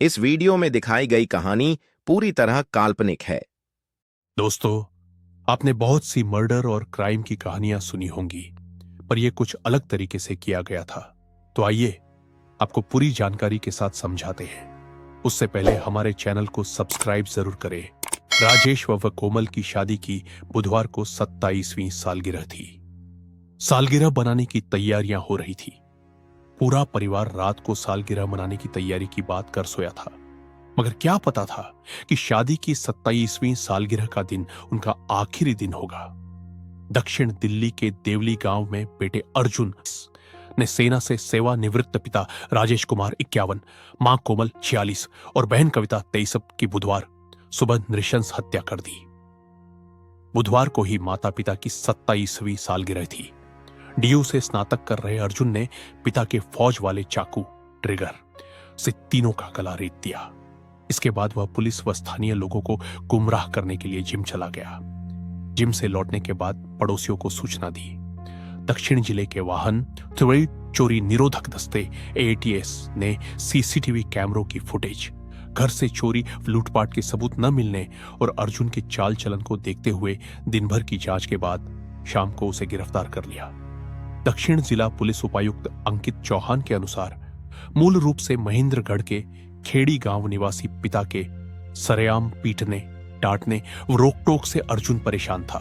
इस वीडियो में दिखाई गई कहानी पूरी तरह काल्पनिक है। दोस्तों, आपने बहुत सी मर्डर और क्राइम की कहानियां सुनी होंगी, पर यह कुछ अलग तरीके से किया गया था। तो आइए आपको पूरी जानकारी के साथ समझाते हैं। उससे पहले हमारे चैनल को सब्सक्राइब जरूर करें। राजेश व कोमल की शादी की बुधवार को 27वीं सालगिरह थी। सालगिरह बनाने की तैयारियां हो रही थी। पूरा परिवार रात को सालगिरह मनाने की तैयारी की बात कर सोया था, मगर क्या पता था कि शादी की 27वीं सालगिरह का दिन उनका आखिरी दिन होगा। दक्षिण दिल्ली के देवली गांव में बेटे अर्जुन ने सेना से सेवानिवृत्त पिता राजेश कुमार 51, मां कोमल 46 और बहन कविता 23 की बुधवार सुबह नृशंस हत्या कर दी। बुधवार को ही माता पिता की 27वीं सालगिरह थी। डीयू से स्नातक कर रहे अर्जुन ने पिता के फौज वाले चाकू ट्रिगर से तीनों का गला रेत दिया। इसके बाद वह पुलिस व स्थानीय लोगों को गुमराह करने के लिए जिम चला गया। जिम से लौटने के बाद पड़ोसियों को सूचना दी। दक्षिण जिले के वाहन त्वरित चोरी निरोधक दस्ते एटीएस ने सीसीटीवी कैमरों की फुटेज, घर से चोरी लूटपाट के सबूत न मिलने और अर्जुन के चाल चलन को देखते हुए दिन भर की जांच के बाद शाम को उसे गिरफ्तार कर लिया। दक्षिण जिला पुलिस उपायुक्त अंकित चौहान के अनुसार मूल रूप से महेंद्रगढ़ के खेड़ी गांव निवासी पिता के सरेआम पीटने, डांटने व रोक-टोक से अर्जुन परेशान था।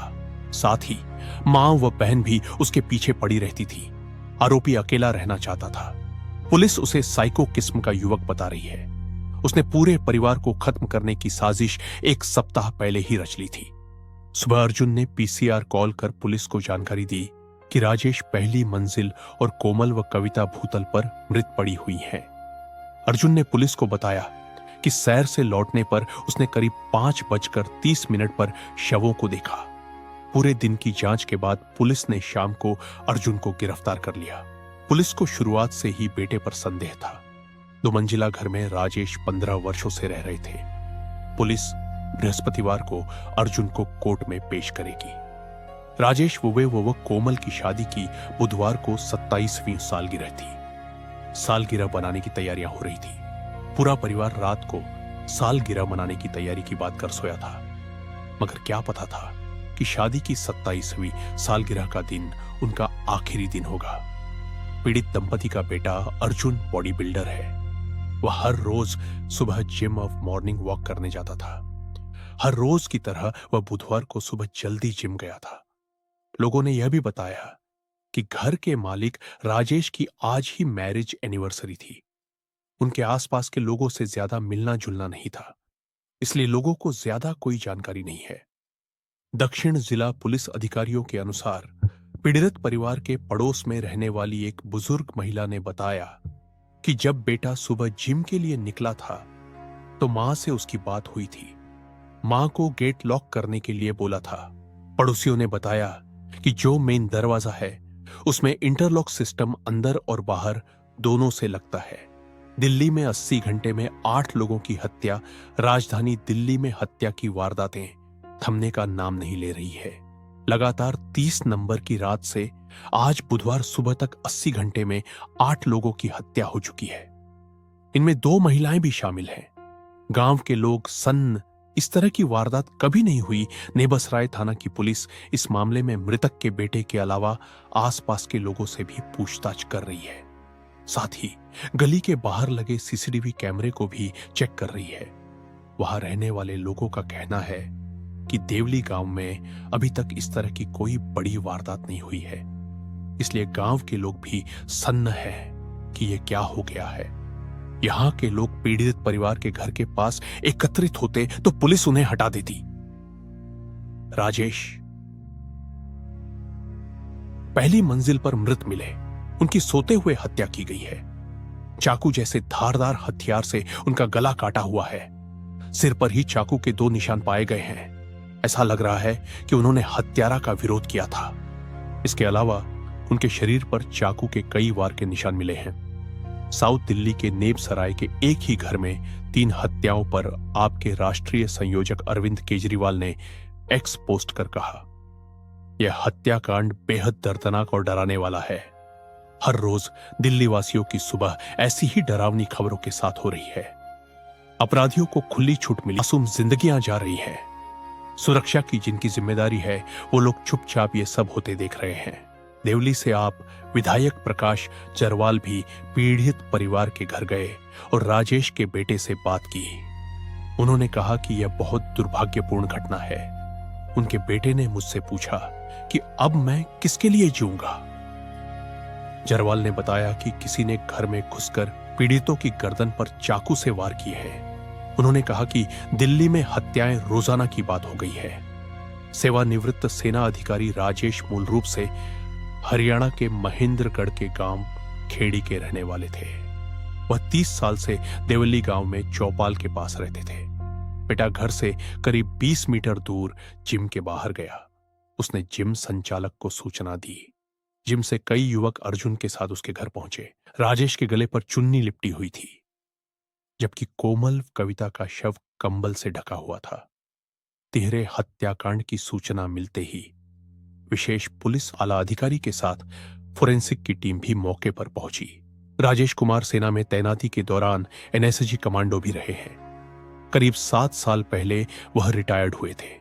साथ ही मां व बहन भी उसके पीछे पड़ी रहती थी। आरोपी अकेला रहना चाहता था। पुलिस उसे साइको किस्म का युवक बता रही है। उसने पूरे परिवार को खत्म करने की साजिश एक सप्ताह पहले ही रच ली थी। सुबह अर्जुन ने पीसीआर कॉल कर पुलिस को जानकारी दी कि राजेश पहली मंजिल और कोमल व कविता भूतल पर मृत पड़ी हुई हैं। अर्जुन ने पुलिस को बताया कि सैर से लौटने पर उसने करीब 5:30 पर शवों को देखा। पूरे दिन की जांच के बाद पुलिस ने शाम को अर्जुन को गिरफ्तार कर लिया। पुलिस को शुरुआत से ही बेटे पर संदेह था। 2 मंजिला घर में राजेश 15 वर्षों से रह रहे थे। पुलिस बृहस्पतिवार को अर्जुन को कोर्ट में पेश करेगी। राजेश व कोमल की शादी की बुधवार को 27वीं सालगिरह थी। सालगिरह बनाने की तैयारियां हो रही थी। पूरा परिवार रात को सालगिरह मनाने की तैयारी की बात कर सोया था, मगर क्या पता था कि शादी की 27वीं सालगिरह का दिन उनका आखिरी दिन होगा। पीड़ित दंपति का बेटा अर्जुन बॉडी बिल्डर है। वह हर रोज सुबह जिम ऑफ मॉर्निंग वॉक करने जाता था। हर रोज की तरह वह बुधवार को सुबह जल्दी जिम गया था। लोगों ने यह भी बताया कि घर के मालिक राजेश की आज ही मैरिज एनिवर्सरी थी। उनके आसपास के लोगों से ज्यादा मिलना जुलना नहीं था, इसलिए लोगों को ज्यादा कोई जानकारी नहीं है। दक्षिण जिला पुलिस अधिकारियों के अनुसार पीड़ित परिवार के पड़ोस में रहने वाली एक बुजुर्ग महिला ने बताया कि जब बेटा सुबह जिम के लिए निकला था तो मां से उसकी बात हुई थी। मां को गेट लॉक करने के लिए बोला था। पड़ोसियों ने बताया कि जो मेन दरवाजा है उसमें इंटरलॉक सिस्टम अंदर और बाहर दोनों से लगता है। दिल्ली में 80 घंटे में 8 लोगों की हत्या, राजधानी दिल्ली में हत्या की वारदातें थमने का नाम नहीं ले रही है। लगातार 30 नंबर की रात से आज बुधवार सुबह तक 80 घंटे में 8 लोगों की हत्या हो चुकी है। इनमें 2 महिलाएं भी शामिल हैं। गांव के लोग सन्न इस तरह की वारदात कभी नहीं हुई। नेबसराय थाना की पुलिस इस मामले में मृतक के बेटे के अलावा आसपास के लोगों से भी पूछताछ कर रही है। साथ ही गली के बाहर लगे सीसीटीवी कैमरे को भी चेक कर रही है। वहां रहने वाले लोगों का कहना है कि देवली गांव में अभी तक इस तरह की कोई बड़ी वारदात नहीं हुई है, इसलिए गांव के लोग भी सन्न हैं कि यह क्या हो गया है। यहां के लोग पीड़ित परिवार के घर के पास एकत्रित होते तो पुलिस उन्हें हटा देती। राजेश पहली मंजिल पर मृत मिले। उनकी सोते हुए हत्या की गई है। चाकू जैसे धारदार हथियार से उनका गला काटा हुआ है। सिर पर ही चाकू के 2 निशान पाए गए हैं। ऐसा लग रहा है कि उन्होंने हत्यारा का विरोध किया था। इसके अलावा उनके शरीर पर चाकू के कई वार के निशान मिले हैं। साउथ दिल्ली के नेबसराय के एक ही घर में 3 हत्याओं पर आपके राष्ट्रीय संयोजक अरविंद केजरीवाल ने एक्स पोस्ट कर कहा, यह हत्याकांड बेहद दर्दनाक और डराने वाला है। हर रोज दिल्ली वासियों की सुबह ऐसी ही डरावनी खबरों के साथ हो रही है। अपराधियों को खुली छूट मिली, मासूम जिंदगियां जा रही हैं। सुरक्षा की जिनकी जिम्मेदारी है वो लोग चुपचाप ये सब होते देख रहे हैं। देवली से आप विधायक प्रकाश जरवाल भी पीड़ित परिवार के घर गए और राजेश के बेटे से बात की। उन्होंने कहा कि यह बहुत दुर्भाग्यपूर्ण घटना है। उनके बेटे ने मुझसे पूछा कि अब मैं किसके लिए जीऊंगा। जरवाल ने बताया कि किसी ने घर में घुसकर पीड़ितों की गर्दन पर चाकू से वार किए हैं। उन्होंने कहा कि दिल्ली में हत्याएं रोजाना की बात हो गई है। सेवानिवृत्त सेना अधिकारी राजेश मूल रूप से हरियाणा के महेंद्रगढ़ के गांव खेड़ी के रहने वाले थे। वह 30 साल से देवली गांव में चौपाल के पास रहते थे। बेटा घर से करीब 20 मीटर दूर जिम के बाहर गया। उसने जिम संचालक को सूचना दी। जिम से कई युवक अर्जुन के साथ उसके घर पहुंचे। राजेश के गले पर चुन्नी लिपटी हुई थी, जबकि कोमल कविता का शव कंबल से ढका हुआ था। तिहरे हत्याकांड की सूचना मिलते ही विशेष पुलिस आला अधिकारी के साथ फोरेंसिक की टीम भी मौके पर पहुंची। राजेश कुमार सेना में तैनाती के दौरान एनएसजी कमांडो भी रहे हैं। करीब 7 साल पहले वह रिटायर्ड हुए थे।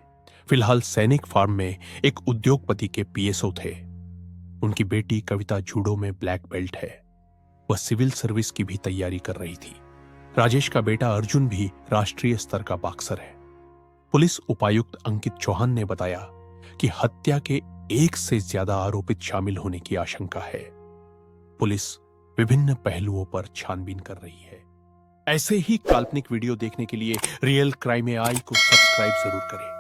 फिलहाल सैनिक फार्म में एक उद्योगपति के पीएसओ थे। उनकी बेटी कविता जूडो में ब्लैक बेल्ट है। वह सिविल सर्विस की भी तैयारी कर रही थी। राजेश का बेटा अर्जुन भी राष्ट्रीय स्तर का बॉक्सर है। पुलिस उपायुक्त अंकित चौहान ने बताया कि हत्या के 1 से ज्यादा आरोपित शामिल होने की आशंका है। पुलिस विभिन्न पहलुओं पर छानबीन कर रही है। ऐसे ही काल्पनिक वीडियो देखने के लिए रियल क्राइम AI को सब्सक्राइब जरूर करें।